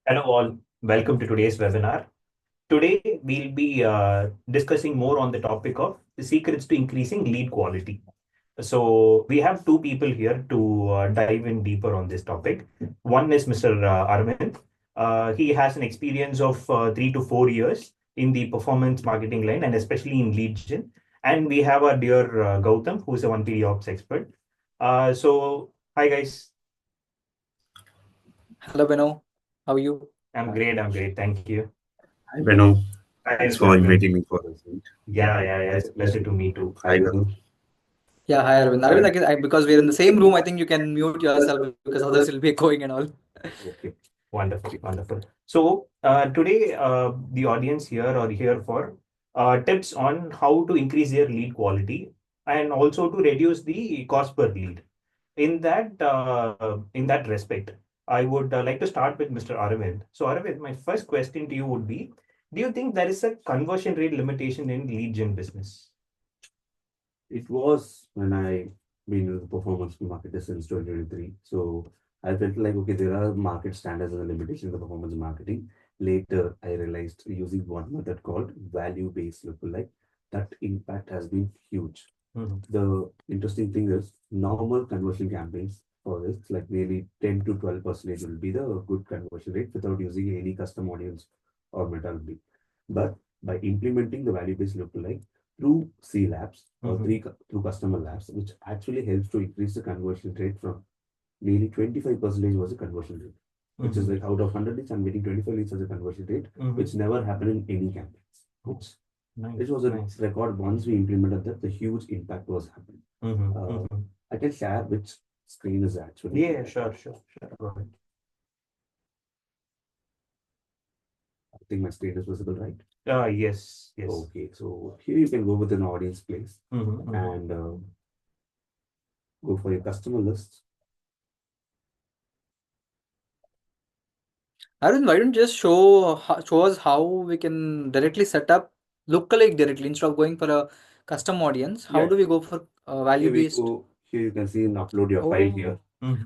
Hello all, welcome to today's webinar. Today we'll be discussing more on the topic of the secrets to increasing lead quality. So we have two people here to dive in deeper on this topic. One is Mr. Arvind. He has an experience of 3 to 4 years in the performance marketing line and especially in lead gen. And we have our dear Gautam, who is a 1PD ops expert. So hi guys. Hello, Beno. How are you? I'm great. Thank you. Hi, Beno. Hi, Thanks Mr. for Arvind. inviting me for this meet. Yeah. It's a pleasure to meet you. Hi, Ganu. Yeah, hi, Arvind. Arvind, because we're in the same room, I think you can mute yourself because others will be echoing and all. Okay, wonderful. So today, the audience here are here for tips on how to increase their lead quality and also to reduce the cost per lead. In that respect, I would like to start with Mr. Aravind. So Aravind, my first question to you would be: do you think there is a conversion rate limitation in lead gen business? It was when I been in the performance market since 2023. So I felt like, okay, there are market standards and limitations in the performance marketing. Later, I realized using one method called value-based lookalike, that impact has been huge. Mhm. The interesting thing is normal conversion campaigns for this, like nearly 10 to 12% will be the good conversion rate without using any custom audience or meta link. But by implementing the value-based lookalike through C labs or through customer labs, which actually helps to increase the conversion rate from nearly 25% was a conversion rate, which is like out of 100 leads, I'm getting 25 leads as a conversion rate, which never happened in any campaigns. Oops. Nice. It was a record. Once we implemented that, the huge impact was happening. I can share which screen is actually. Yeah, sure. Go ahead. I think my screen is visible, right? Yes. Okay, so here you can go with an audience place and go for your customer list. Arvind, why don't you just show us how we can directly set up lookalike directly instead of going for a custom audience? How do we go for value based? Here you can see and upload your file here.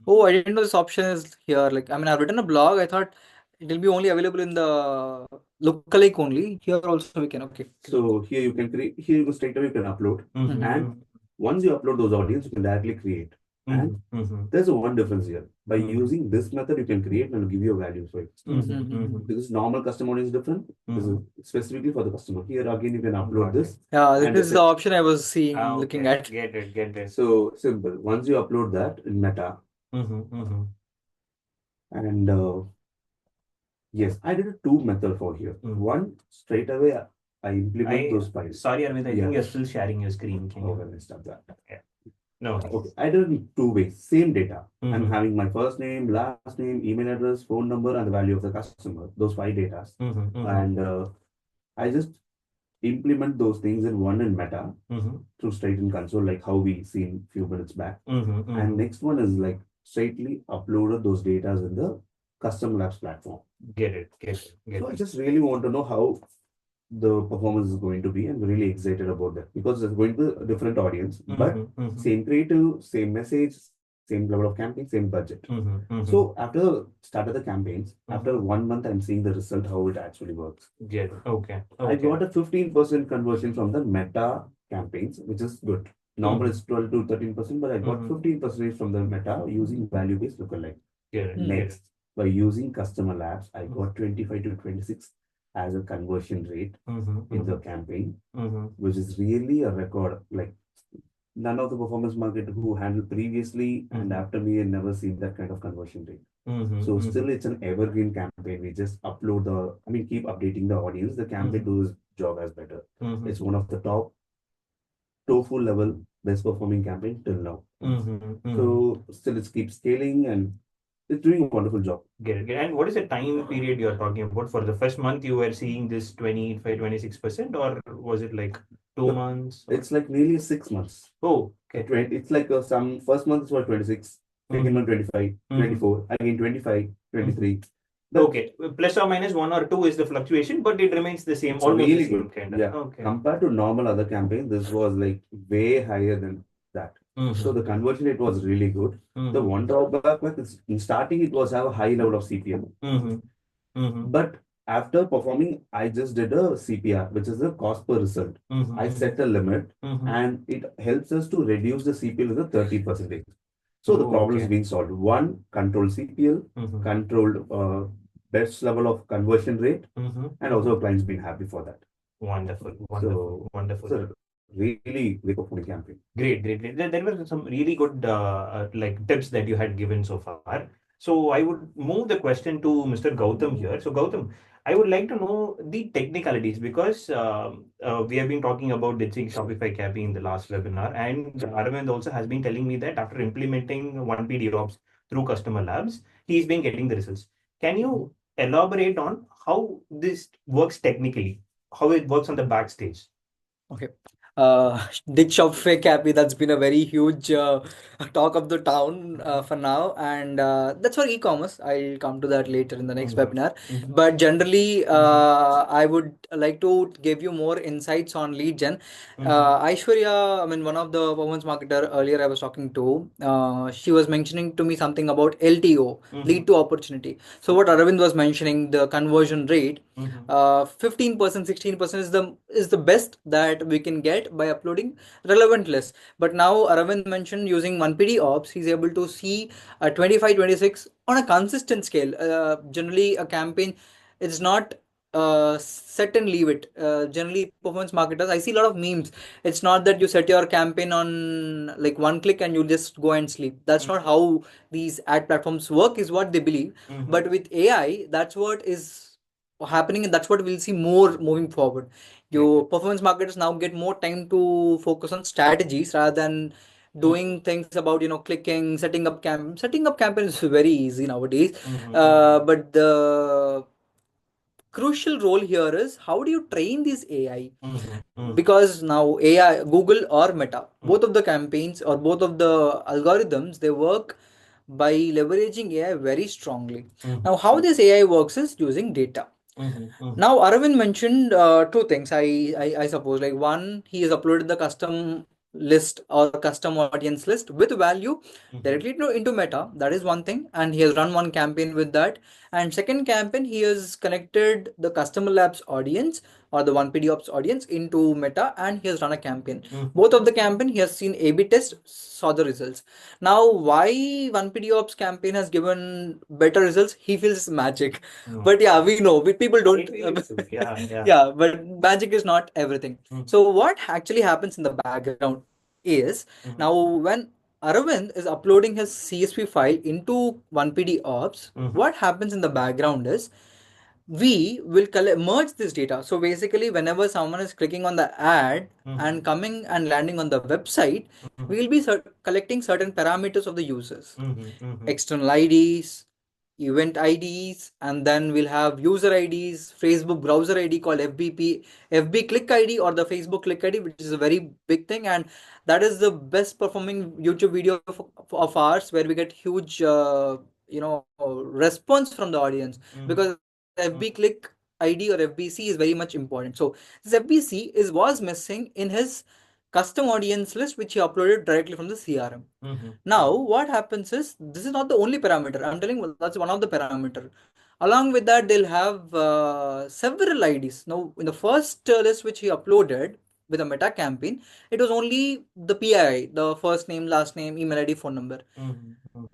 Oh, I didn't know this option is here. Like, I mean, I've written a blog. I thought it will be only available in the lookalike only. Here also we can. Okay. So here you can create. Here you can straight away you can upload, and once you upload those audience, you can directly create. And there's a one difference here. By using this method, you can create and give you a value. So because normal custom audience is different. This is specifically for the customer. Here again, you can upload this. Yeah, this is the option I was seeing, looking at. Get it. So simple. Once you upload that in Meta, and yes, I did a two method for here. One, straight away, I implement those files. Sorry, Arvind, I think you're still sharing your screen. Can you? Okay, stop that. Yeah. No. Okay, I did it in two ways. Same data. I'm having my first name, last name, email address, phone number, and the value of the customer. Those 5 data. And I just implement those things in one in Meta through straight in console, like how we seen few minutes back. And next one is like straightly uploaded those data in the custom labs platform. Get it. So I just really want to know how the performance is going to be. I'm really excited about that because it's going to a different audience, but same creative, same message, same level of campaign, same budget. So after the start of the campaigns, after 1 month, I'm seeing the result, how it actually works. Okay. I got a 15% conversion from the Meta campaigns, which is good. Normal is 12 to 13%, but I got 15% from the Meta using value-based lookalike. Next, by using customer labs, I got 25 to 26 as a conversion rate in the campaign, which is really a record. Like none of the performance market who handled previously and after me had never seen that kind of conversion rate. So still it's an evergreen campaign. We just keep updating the audience. The campaign does job as better. It's one of the top TOEFL level best performing campaign till now. So still it keeps scaling and it's doing a wonderful job. Get it. And what is the time period you're talking about? For the first month, you were seeing this 25, 26%, or was it like 2 months? It's like nearly 6 months. Oh, okay. It's like some first month was 26, second month 25, 24, again 25, 23. Okay, plus or minus 1 or 2 is the fluctuation, but it remains the same, almost really the same good. kind of. Yeah. Okay. Compared to normal other campaigns, this was like way higher than that. So the conversion rate was really good. The one drawback is in starting it was have a high level of CPL. But after performing, I just did a CPR, which is a cost per result. I set a limit, and it helps us to reduce the CPL to the 30%. So the problem is being solved. One, control CPL, controlled best level of conversion rate, and also clients been happy for that. Wonderful, So, wonderful. so really great performing campaign. Great. There were some really good like tips that you had given so far. So I would move the question to Mr. Gautam here. So Gautam, I would like to know the technicalities because we have been talking about ditching Shopify capping in the last webinar, and Aravind also has been telling me that after implementing 1PD ops through customer labs, he's been getting the results. Can you elaborate on how this works technically, how it works on the backstage? Okay. Ditch of fake happy, that's been a very huge talk of the town for now, and that's for e-commerce. I'll come to that later in the next webinar. But generally, I would like to give you more insights on lead gen. Aishwarya, I mean, one of the performance marketer earlier I was talking to, she was mentioning to me something about LTO, lead to opportunity. So what Aravind was mentioning, the conversion rate, 15%, 16% is the best that we can get by uploading relevant lists. But now Aravind mentioned using 1PD ops, he's able to see 25, 26 on a consistent scale. Generally, a campaign, it's not set and leave it. Generally, performance marketers, I see a lot of memes. It's not that you set your campaign on like one click and you just go and sleep. That's not how these ad platforms work, is what they believe. But with AI, that's what is happening, and that's what we'll see more moving forward. Your performance marketers now get more time to focus on strategies rather than doing things about clicking, setting up campaigns is very easy nowadays. But the crucial role here is how do you train this AI? Because now AI, Google or Meta, both of the campaigns or both of the algorithms, they work by leveraging AI very strongly. Now, how this AI works is using data. Now, Aravind mentioned two things. I suppose, like, one, he has uploaded the custom list or custom audience list with value directly into Meta. That is one thing, and he has run one campaign with that. And second campaign, he has connected the customer labs audience or the 1PD ops audience into Meta, and he has run a campaign. Both of the campaign, he has seen A/B test, saw the results. Now, why 1PD ops campaign has given better results? He feels it's magic. But yeah, we know people don't. Yeah, but magic is not everything. So what actually happens in the background is, now when Aravind is uploading his CSV file into 1PD ops, what happens in the background is we will merge this data. So basically, whenever someone is clicking on the ad and coming and landing on the website, we will be collecting certain parameters of the users, external IDs, event IDs, and then we'll have user IDs, Facebook browser ID called FBP, FB click ID, or the Facebook click ID, which is a very big thing. And that is the best performing YouTube video of ours, where we get huge, response from the audience, because FB click ID or FBC is very much important. So this FBC was missing in his custom audience list, which he uploaded directly from the CRM. Now, what happens is, this is not the only parameter. I'm telling you, that's one of the parameter. Along with that, they'll have several IDs. Now, in the first list which he uploaded with a meta campaign, it was only the PI, the first name, last name, email ID, phone number.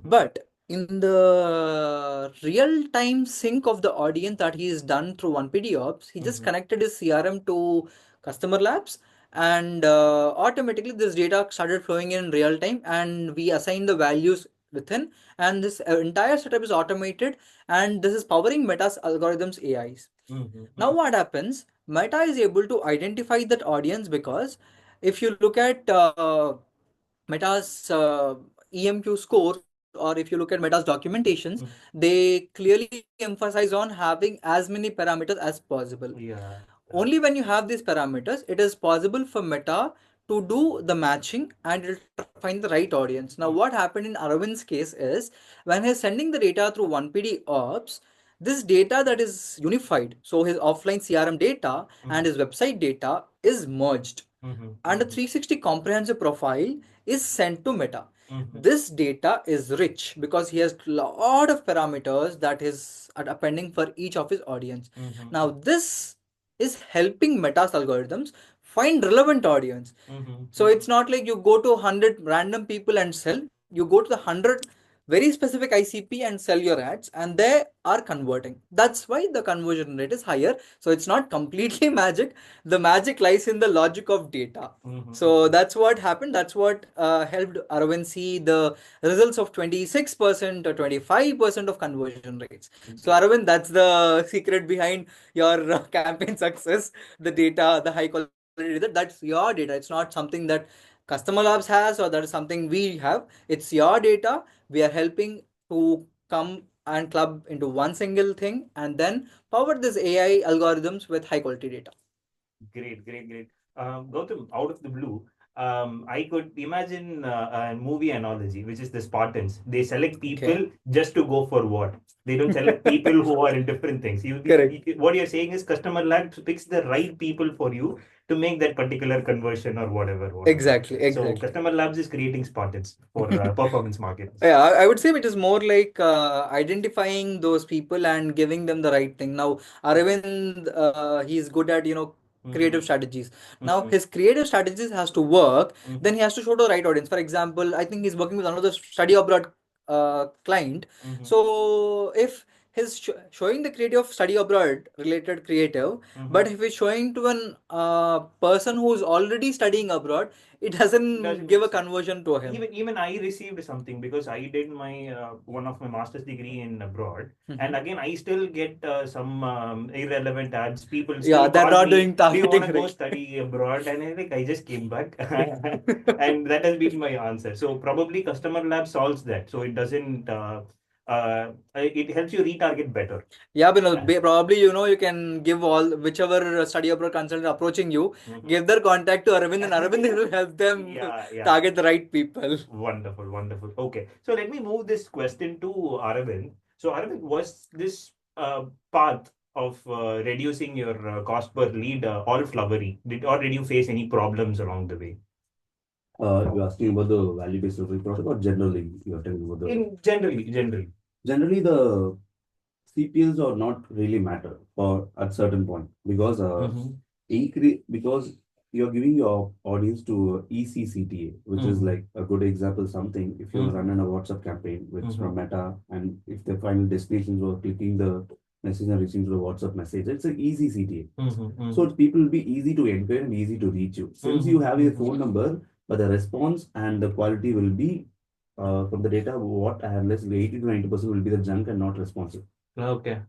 But in the real-time sync of the audience that he has done through 1PD ops, he just connected his CRM to customer labs, and automatically this data started flowing in real time, and we assign the values within, and this entire setup is automated, and this is powering Meta's algorithms AIs. Now what happens? Meta is able to identify that audience, because if you look at Meta's EMQ scores, or if you look at Meta's documentations, they clearly emphasize on having as many parameters as possible. Only when you have these parameters, it is possible for Meta to do the matching, and it'll find the right audience. Now, what happened in Arvind's case is, when he's sending the data through 1PD ops, this data that is unified, so his offline CRM data and his website data is merged, and a 360 comprehensive profile is sent to Meta. This data is rich because he has a lot of parameters that is appending for each of his audience. Now this is helping Meta's algorithms find relevant audience. So it's not like you go to 100 random people and sell. You go to the 100 very specific ICP and sell your ads, and they are converting. That's why the conversion rate is higher. So it's not completely magic. The magic lies in the logic of data. So that's what happened. That's what helped Arvind see the results of 26% or 25% of conversion rates. So Arvind, that's the secret behind your campaign success. The data, the high quality data, that's your data. It's not something that Customer Labs has, or that is something we have. It's your data. We are helping to come and club into one single thing and then power this AI algorithms with high quality data. Great, great, great. Gautam, out of the blue, I could imagine a movie analogy, which is the Spartans. They select people just to go for what? They don't select people who are in different things. What you're saying is customer lab picks the right people for you to make that particular conversion or whatever. Exactly. So customer labs is creating Spartans for performance marketing. Yeah, I would say it is more like identifying those people and giving them the right thing. Now, Aravind, he's good at, creative strategies. Now, his creative strategies has to work, then he has to show to the right audience. For example, I think he's working with another study abroad client. So, if he's showing the creative study abroad related creative, but if he's showing to an person who's already studying abroad, it doesn't give a conversion to him. Even I received something because I did my one of my master's degree in abroad, and again I still get some irrelevant ads. People still they're call not me, doing do you want targeting, to go right? study abroad? And I just came back, and that has been my answer. So probably Customer Lab solves that, so it doesn't. It helps you retarget better. Yeah, but probably you can give all whichever study abroad consultant approaching you, give their contact to Aravind, and Aravind will help them target the right people. Wonderful, wonderful. Okay, so let me move this question to Aravind. So Aravind, was this path of reducing your cost per lead all flowery? Did you face any problems along the way? You're asking about the value-based delivery product, or generally you're telling about the... Generally, the CPLs are not really matter for at certain point, because because you're giving your audience to ECCTA, which is like a good example. Something if you run in a WhatsApp campaign, which from Meta, and if the final destinations were clicking the message and reaching to the WhatsApp message, it's an easy CTA. So people will be easy to enquire and easy to reach you. Since you have a phone number, but the response and the quality will be from the data, what I have less, 80 to 90% will be the junk and not responsive. Okay.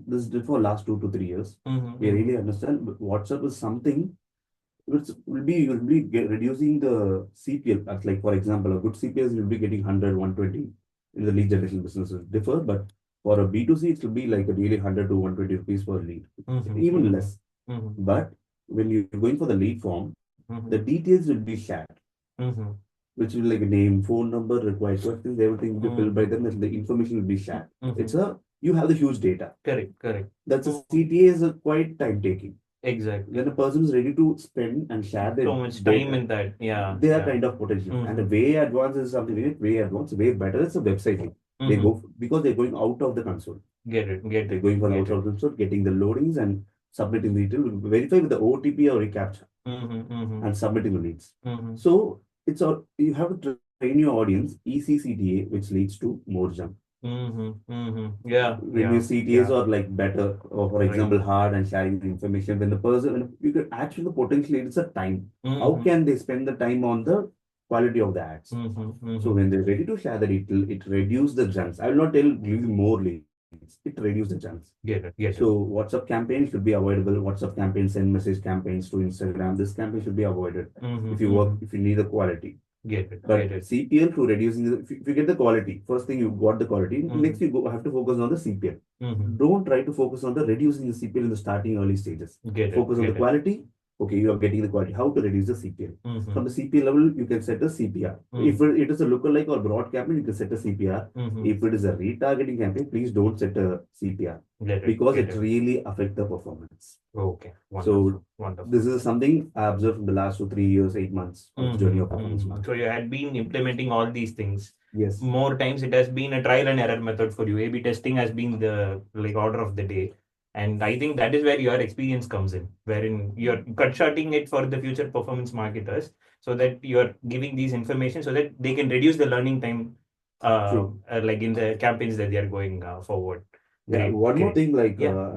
This is for last 2 to 3 years. We really understand WhatsApp is something which will be reducing the CPL. That's like, for example, a good CPL will be getting 100, 120 in the lead generation business will differ, but for a B2C, it will be like a really 100 to 120 rupees per lead, even less. But when you're going for the lead form, the details will be shared. Which will like a name, phone number, required questions, everything will be filled by them, and the information will be shared. You have the huge data. Correct. That's a CTA is a quite time taking. Exactly. When a person is ready to spend and share their so much data, time in that, they are kind of potential. And the way advanced is something way advanced, way better. It's a website link. They go because they're going out of the console. Get it. They're going for out of the console, getting the loadings and submitting the detail, verify with the OTP or reCAPTCHA, and submitting the leads. So it's all you have to train your audience ECCTA, which leads to more jump. When your CTAs are like better, or for example, hard and sharing the information, when the person, when you can actually potentially, it's a time. How can they spend the time on the quality of the ads? So when they're ready to share the detail, it reduces the junks. I will not tell give more leads. It reduces the junks. So WhatsApp campaigns should be avoidable. WhatsApp campaigns, send message campaigns to Instagram. This campaign should be avoided if you need the quality. But CPL to reducing if you get the quality, first thing you got the quality. Next you have to focus on the CPL. Don't try to focus on the reducing the CPL in the starting early stages. Focus on the quality. okay, you are getting the quality. How to reduce the CPL? From the CPL level, you can set the CPR. If it is a lookalike or broad campaign, you can set a CPR. If it is a retargeting campaign, please don't set a CPR because it really affects the performance. Okay. So this is something I observed in the last 2, 3 years, 8 months of the journey of performance marketing. So you had been implementing all these things. Yes. More times it has been a trial and error method for you. A/B testing has been the order of the day. And I think that is where your experience comes in, wherein you're cut shorting it for the future performance marketers so that you're giving these information so that they can reduce the learning time like in the campaigns that they are going forward. Yeah, one more thing, I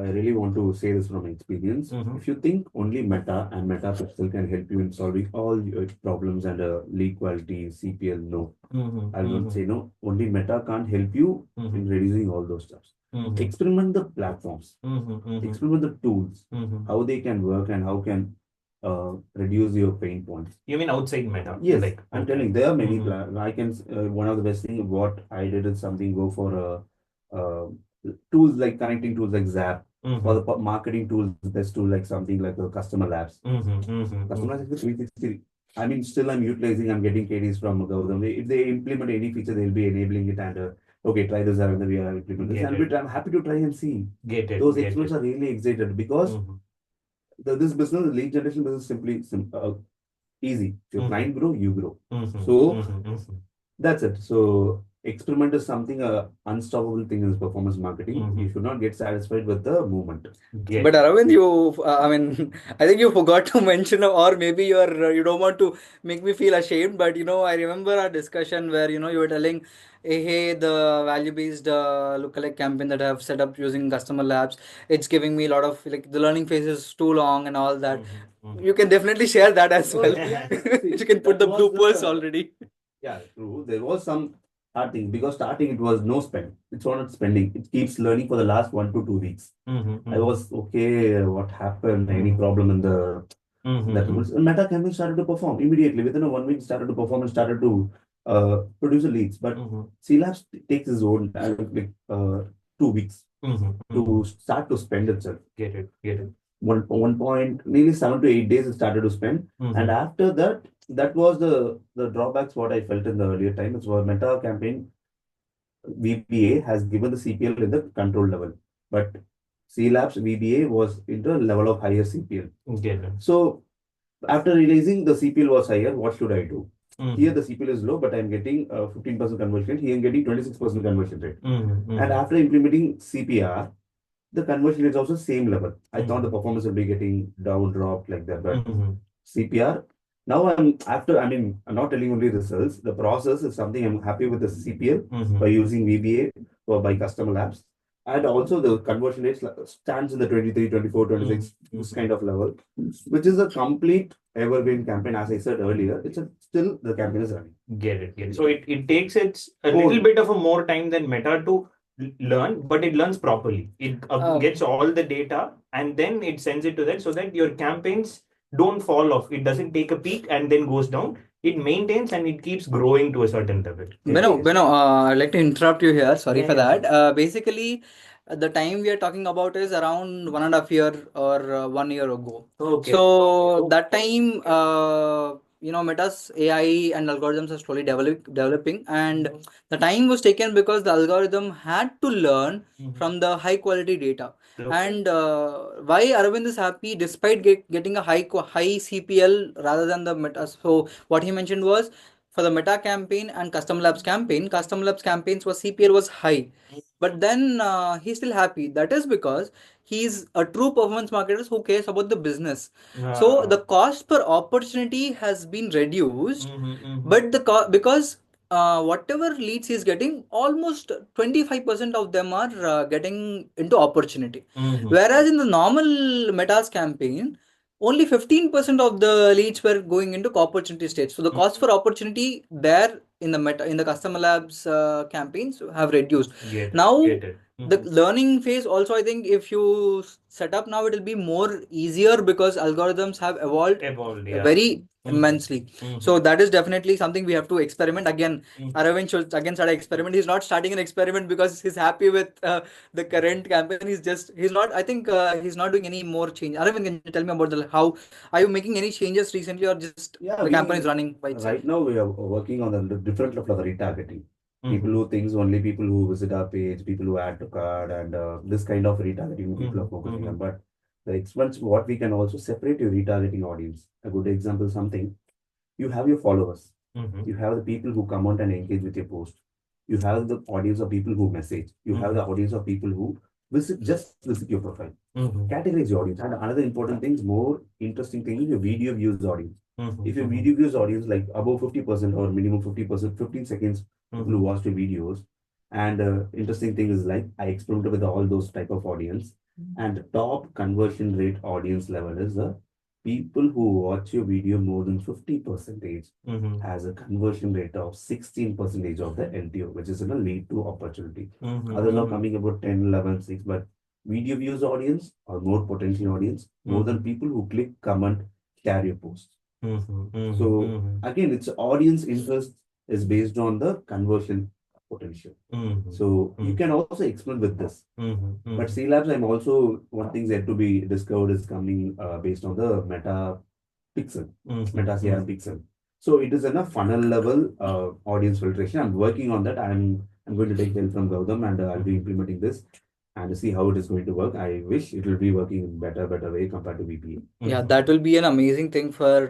really want to say this from experience. If you think only Meta and Meta Pixel can help you in solving all your problems and lead quality, CPL, no. I will say no. Only Meta can't help you in reducing all those stuff. Experiment the platforms, experiment the tools, how they can work and how can reduce your pain points. You mean outside Meta? Yes, I'm telling there are many I can one of the best thing what I did is something go for tools like connecting tools like Zap or the marketing tools, best tool like something like a customer labs. Customer labs is 360. I mean, still I'm utilizing, I'm getting KDs from Gautam. If they implement any feature, they'll be enabling it and okay, try this and we are implementing this. I'm happy to try and see. Those experts are really excited because this business, lead generation business, simply easy. If your client grow, you grow. So that's it. So experiment is something unstoppable thing in performance marketing. You should not get satisfied with the movement. But Aravind, I think you forgot to mention, or maybe you don't want to make me feel ashamed. But I remember our discussion where you were telling, hey, the value-based lookalike campaign that I have set up using customer labs, it's giving me a lot of like the learning phase is too long and all that. You can definitely share that as well. You can put the bloopers already. Yeah, true. There was some hard thing because starting it was no spend. It's not spending. It keeps learning for the last 1 to 2 weeks. I was okay. What happened? Any problem in the that Meta campaign started to perform immediately within a 1 week. Started to perform and started to produce the leads. But C Labs takes his own 2 weeks to start to spend itself. Get it. One point, nearly 7 to 8 days it started to spend, and after that was the drawbacks what I felt in the earlier time. It's what Meta campaign VBA has given the CPL in the control level, but C Labs VBA was in the level of higher CPL. So after realizing the CPL was higher, what should I do? Here the CPL is low, but I'm getting 15% conversion rate. Here I'm getting 26% conversion rate. And after implementing CPR, the conversion is also same level. I thought the performance would be getting dropped like that, but CPR. Now I'm not telling only results. The process is something I'm happy with the CPL by using VBA or by customer labs. And also the conversion rate stands in the 23, 24, 26, this kind of level, which is a complete evergreen campaign. As I said earlier, still the campaign is running. Get it. So it takes a little bit of a more time than Meta to learn, but it learns properly. It gets all the data and then it sends it to that so that your campaigns don't fall off. It doesn't take a peak and then goes down. It maintains and it keeps growing to a certain level. Beno, I'd like to interrupt you here. Sorry for that. Basically, the time we are talking about is around 1.5 year or 1 year ago. Okay. So that time, Meta's AI and algorithms are slowly developing, and the time was taken because the algorithm had to learn from the high quality data. And why Aravind is happy despite getting a high CPL rather than the Meta. So what he mentioned was, for the Meta campaign and Custom Labs campaigns was CPL was high, but then he's still happy. That is because he's a true performance marketer who cares about the business. So the cost per opportunity has been reduced, but because whatever leads he's getting, almost 25% of them are getting into opportunity. Whereas in the normal Meta's campaign, only 15% of the leads were going into opportunity stage. So the cost for opportunity there in the Meta, in the customer labs campaigns have reduced. Get Now it. the learning phase also, I think if you set up now, it will be more easier because algorithms have evolved very immensely. So that is definitely something we have to experiment again. Aravind should again start an experiment. He's not starting an experiment because he's happy with the current campaign. He's not, I think he's not doing any more change. Aravind, can you tell me about how are you making any changes recently, or just Yeah, the campaign is running by itself? right now we are working on the different level of retargeting. People who thinks only people who visit our page, people who add to card, and this kind of retargeting people are focusing on. But the expense, what we can also separate your retargeting audience. A good example, something you have your followers, you have the people who come out and engage with your post, you have the audience of people who message, you have the audience of people who visit your profile. Categorize your audience. And another important thing, more interesting thing is your video views audience. If your video views audience like above 50% or minimum 50%, 15 seconds, people who watch your videos. And interesting thing is like I experimented with all those type of audience, and the top conversion rate audience level is the people who watch your video more than 50 percentage has a conversion rate of 16 percentage of the LTO, which is in a lead to opportunity. Others are coming about 10, 11, 6, but video views audience or more potential audience, more than people who click, comment, share your post. So again, it's audience interest is based on the conversion potential. So you can also experiment with this. But C Labs, I'm also one thing that to be discovered is coming based on the meta pixel, meta CRM pixel. So it is in a funnel level audience filtration. I'm working on that. I'm going to take help from Gautam, and I'll be implementing this and see how it is going to work. I wish it will be working in better way compared to VPA. Yeah, that will be an amazing thing for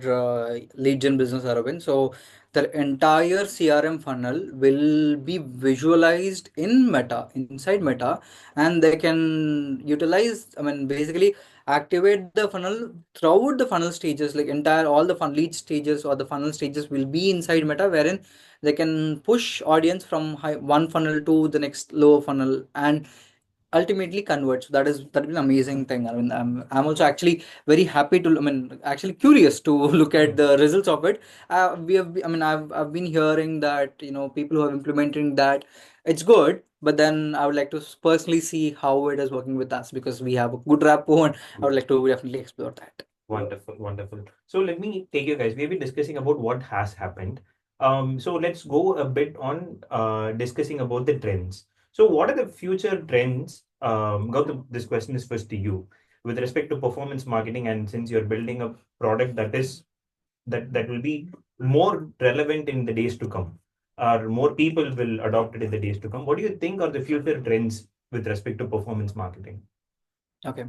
lead gen business, Aravind. So the entire CRM funnel will be visualized in Meta, inside Meta, and they can utilize, I mean, basically activate the funnel throughout the funnel stages, like entire all the fun lead stages or the funnel stages will be inside Meta, wherein they can push audience from one funnel to the next lower funnel and ultimately convert. So that is an amazing thing. I mean, I'm also actually very happy to, I mean, actually curious to look at the results of it. We have, I mean, I've been hearing that, you know, people who are implementing that it's good, but then I would like to personally see how it is working with us, because we have a good rapport, and I would like to definitely explore that. Wonderful, wonderful. So let me take you guys. We've been discussing about what has happened. So let's go a bit on discussing about the trends. So what are the future trends? Gautam, this question is first to you with respect to performance marketing, and since you're building a product that will be more relevant in the days to come, or more people will adopt it in the days to come. What do you think are the future trends with respect to performance marketing? Okay.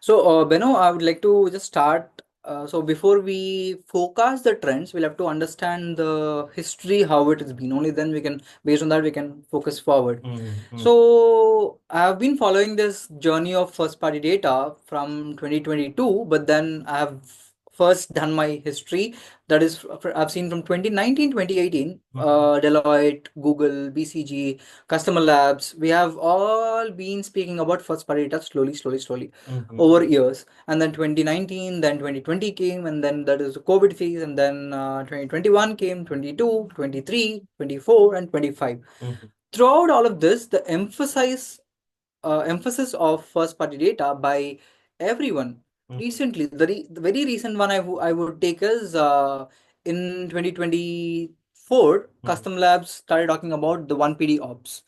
So, Beno, I would like to just start. So, before we forecast the trends, we'll have to understand the history, how it has been. Only then we can, based on that, we can focus forward. So, I've been following this journey of first party data from 2022, but then I've first done my history. That is, I've seen from 2019, 2018, Deloitte, Google, BCG, customer labs. We have all been speaking about first party data slowly over years. And then 2019, then 2020 came, and then that is the COVID phase, and then 2021 came, 22, 23, 24, and 25. Throughout all of this, the emphasis of first party data by everyone. Recently, the very recent one I would take is in 2024, Custom Labs started talking about the 1PD ops.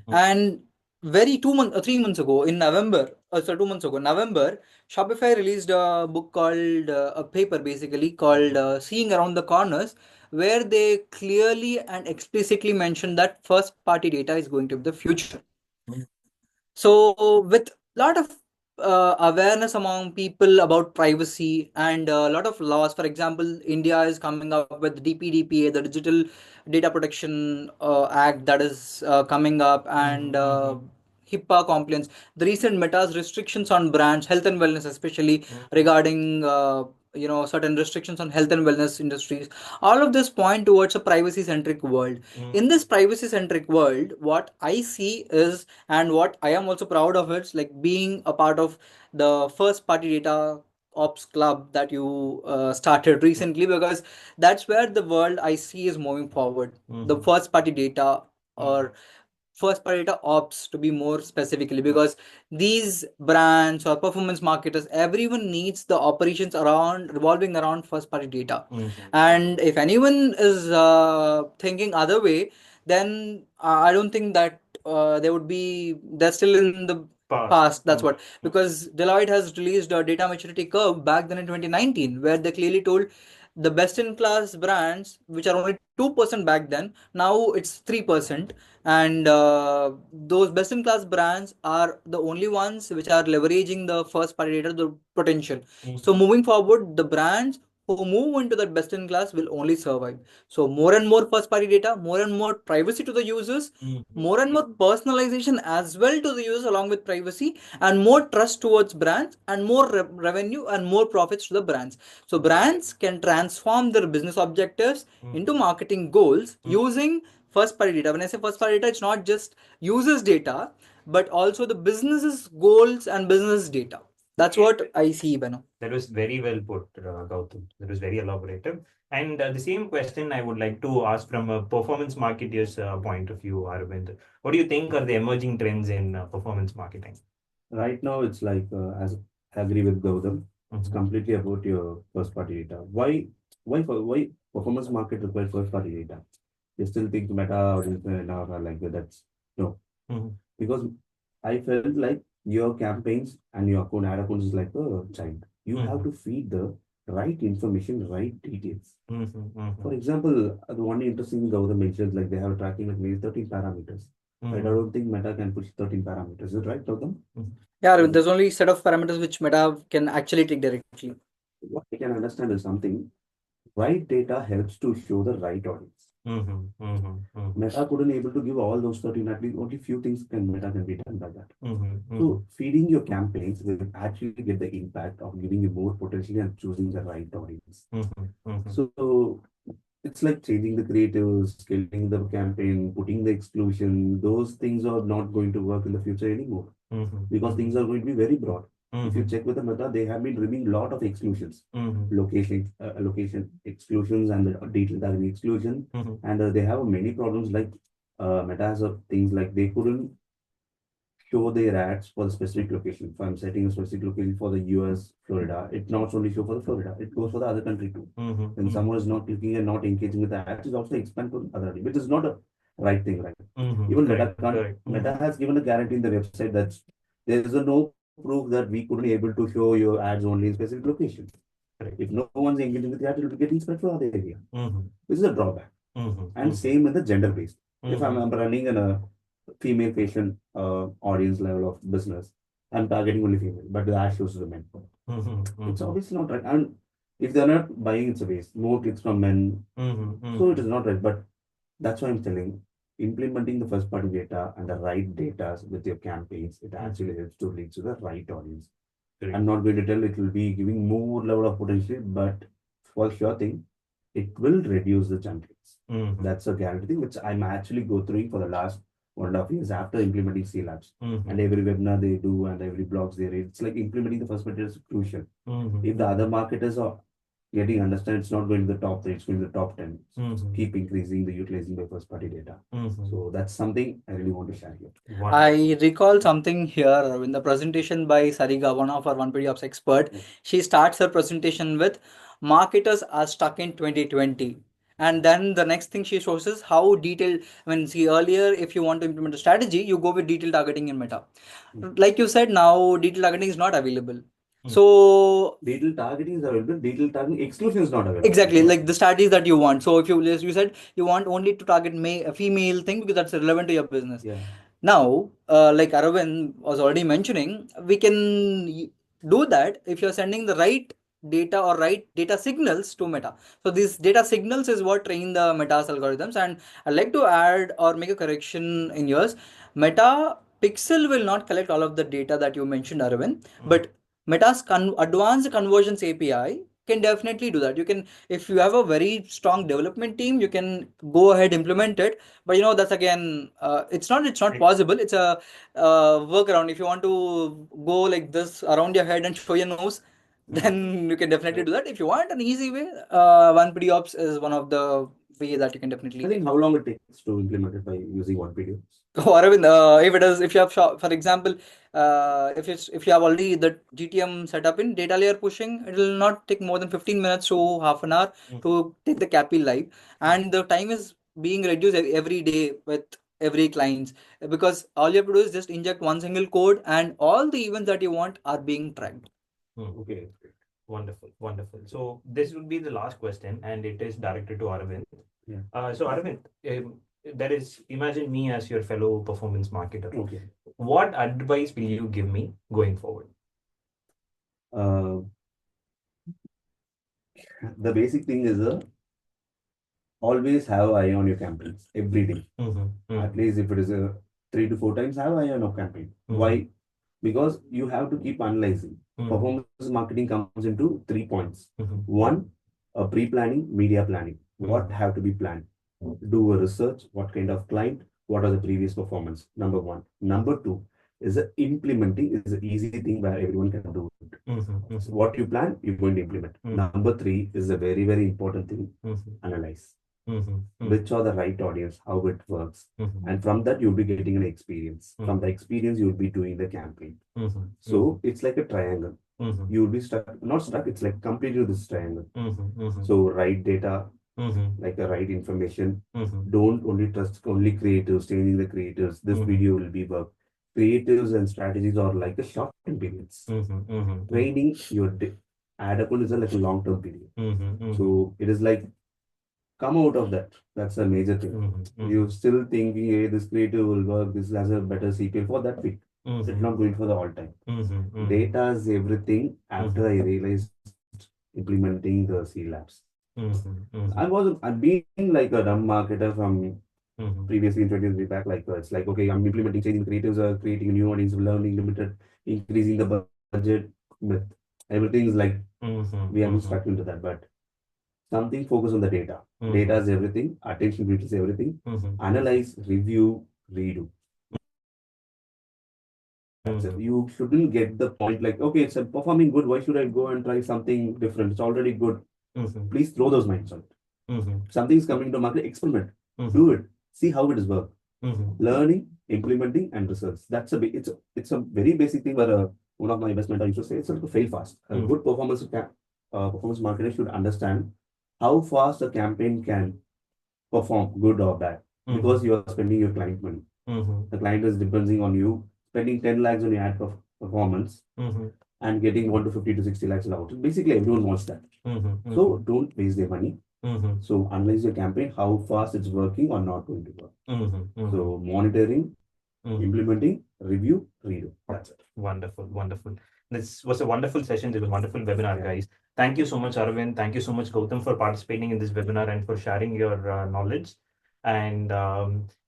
And very 2 months, 3 months ago in November, sorry, 2 months ago, November, Shopify released a book called, a paper basically called Seeing Around the Corners, where they clearly and explicitly mentioned that first party data is going to be the future. So, with a lot of awareness among people about privacy and a lot of laws, for example, India is coming up with DPDPA, the Digital Data Protection Act, that is coming up, and HIPAA compliance. The recent Meta's restrictions on brands, health and wellness, especially regarding certain restrictions on health and wellness industries. All of this point towards a privacy centric world. In this privacy centric world, what I see is, and what I am also proud of, it's like being a part of the first party data ops club that you started recently, because that's where the world I see is moving forward. The first party data, or first party data ops to be more specifically, because these brands or performance marketers, everyone needs the operations around revolving around first party data. And if anyone is thinking other way, then I don't think that they would be, they're still in the past. That's what, because Deloitte has released a data maturity curve back then in 2019, where they clearly told the best in class brands, which are only 2% back then, now it's 3. And those best in class brands are the only ones which are leveraging the first party data, the potential. So moving forward, the brands who move into that best in class will only survive. So more and more first party data, more and more privacy to the users, more and more personalization as well to the users along with privacy, and more trust towards brands, and more revenue and more profits to the brands. So brands can transform their business objectives into marketing goals using first party data. When I say first party data, it's not just users data, but also the business's goals and business data. That's what I see, Beno. That was very well put, Gautam. That was very elaborative. And the same question I would like to ask from a performance marketer's point of view, Arvind. What do you think are the emerging trends in performance marketing? Right now, it's like, as I agree with Gautam, it's completely about your first party data. Why performance market requires first party data? You still think Meta or Instagram or like that? That's no. Because I felt like your campaigns and your ad accounts is like a child. You have to feed the right information, right details. For example, the one interesting Gautam mentions, like they have tracking like maybe 13 parameters. Right? I don't think Meta can push 13 parameters. Is it right, Gautam? Yeah, there's only set of parameters which Meta can actually take directly. What I can understand is something. Right data helps to show the right audience. Meta couldn't able to give all those 13, at least only few things Meta can be done by that. So feeding your campaigns will actually get the impact of giving you more potential and choosing the right audience. So it's like changing the creatives, scaling the campaign, putting the exclusion. Those things are not going to work in the future anymore because things are going to be very broad. If you check with the Meta, they have been removing a lot of exclusions, location exclusions, and the detail targeting exclusion. And they have many problems like Meta has things like they couldn't show their ads for the specific location. If I'm setting a specific location for the US, Florida, it not only show for the Florida, it goes for the other country too. When someone is not clicking and not engaging with the ads, it also expand to the other, which is not a right thing, right? Even Meta has given a guarantee in the website that there is no proof that we couldn't able to show your ads only in specific location. If no one's engaging with the ad, it will be getting spread to other area. This is a drawback. And same with the gender based. If I'm running in a female patient audience level of business, I'm targeting only female, but the ad shows the men. It's obviously not right. And if they're not buying, it's a waste. More clicks from men. So it is not right. But that's why I'm telling, implementing the first party data and the right data with your campaigns, it actually helps to reach to the right audience. I'm not going to tell it will be giving more level of potential, but for sure thing, it will reduce the churn rates. That's a guarantee thing, which I'm actually go through for the last 1.5 years after implementing C Labs. And every webinar they do and every blogs they read, it's like implementing the first party is crucial. If the other marketers are getting understand, it's not going to the top 3, it's going to the top 10. Keep increasing the utilizing the first party data. So that's something I really want to share here. I recall something here in the presentation by Sariga, one of our 1PD Ops expert. She starts her presentation with marketers are stuck in 2020. And then the next thing she shows is how detailed, when see earlier, if you want to implement a strategy, you go with detailed targeting in Meta. Like you said, now detailed targeting is not available. So detailed targeting is available, detailed targeting exclusion is not available. Exactly, like the strategies that you want. So if you said you want only to target a female thing because that's relevant to your business. Now, like Aravind was already mentioning, we can do that if you're sending the right data or right data signals to Meta. So these data signals is what train the Meta's algorithms. And I'd like to add or make a correction in yours. Meta Pixel will not collect all of the data that you mentioned, Aravind, but Meta's advanced conversions API can definitely do that. You can, if you have a very strong development team, you can go ahead implement it. But that's again, it's not possible. It's a workaround. If you want to go like this around your head and show your nose, then you can definitely do that. If you want an easy way, one PD ops is one of the way that you can definitely. I think how long it takes to implement it by using one PD ops? Aravind, if you have, for example, if you have already the GTM set up in data layer pushing, it will not take more than 15 minutes to half an hour to take the CAPI live, and the time is being reduced every day with every clients, because all you have to do is just inject one single code and all the events that you want are being tracked. Okay. Wonderful, wonderful. So this would be the last question, and it is directed to Aravind. Yeah. So Aravind, imagine me as your fellow performance marketer. Okay. What advice will you give me going forward? The basic thing is always have eye on your campaigns every day. At least if it is a 3 to 4 times, have eye on your campaign. Why? Because you have to keep analyzing. Performance marketing comes into 3 points. One, pre-planning, media planning. What have to be planned? Do a research. What kind of client? What are the previous performance? Number one. Number two is implementing is an easy thing where everyone can do it. So what you plan, you're going to implement. Number three is a very, very important thing. Analyze. Which are the right audience, how it works. And from that, you'll be getting an experience. From the experience, you'll be doing the campaign. So it's like a triangle. You'll be stuck, not stuck, it's like completely this triangle. So right data, like the right information. Don't only trust only creatives, changing the creators. This video will be work. Creatives and strategies are like the short-term periods. Training your adaptable is like a long-term period. So it is like come out of that. That's a major thing. You're still thinking, hey, this creative will work, this has a better CPL for that week. It's not going for the all time. Data is everything after I realized implementing the C labs. I'm being like a dumb marketer from previously in 20 years back. Like it's like, okay, I'm implementing changing creatives, creating a new audience, learning limited, increasing the budget. But everything is like we are stuck into that. But something focus on the data. Data is everything. Attention is everything. Analyze, review, redo. You shouldn't get the point like, okay, it's performing good. Why should I go and try something different? It's already good. Please throw those minds on it. Something's coming to market, experiment. Do it. See how it is work. Learning, implementing, and results. That's it's a very basic thing where one of my best mentors used to say, it's like to fail fast. A good performance marketer should understand how fast a campaign can perform, good or bad, because you are spending your client money. The client is depending on you, spending 10 lakhs on your ad performance and getting 1 to 50 to 60 lakhs out. Basically, everyone wants that. So don't waste their money. So analyze your campaign, how fast it's working or not going to work. So monitoring, implementing, review, redo. That's it. Wonderful, wonderful. This was a wonderful session. This was a wonderful webinar, guys. Thank you so much, Aravind. Thank you so much, Gautam, for participating in this webinar and for sharing your knowledge. And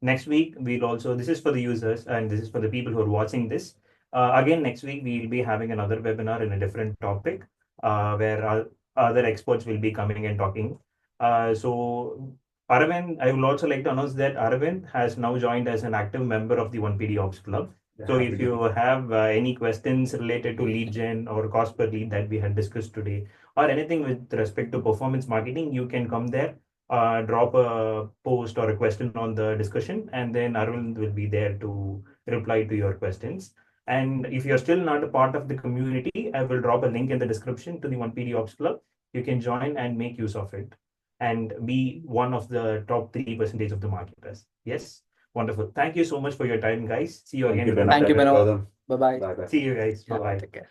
next week, we'll also, this is for the users and this is for the people who are watching this. Again, next week, we'll be having another webinar in a different topic where other experts will be coming and talking. So Aravind, I would also like to announce that Aravind has now joined as an active member of the 1PD Ops Club. So if you have any questions related to lead gen or cost per lead that we had discussed today, or anything with respect to performance marketing, you can come there, drop a post or a question on the discussion, and then Arvind will be there to reply to your questions. And if you're still not a part of the community, I will drop a link in the description to the 1PD Ops Club. You can join and make use of it and be one of the top 3% of the marketers. Yes. Wonderful. Thank you so much for your time, guys. See you again. Thank you, Beno. Bye-bye. Bye-bye. See you guys. Bye-bye. Take care.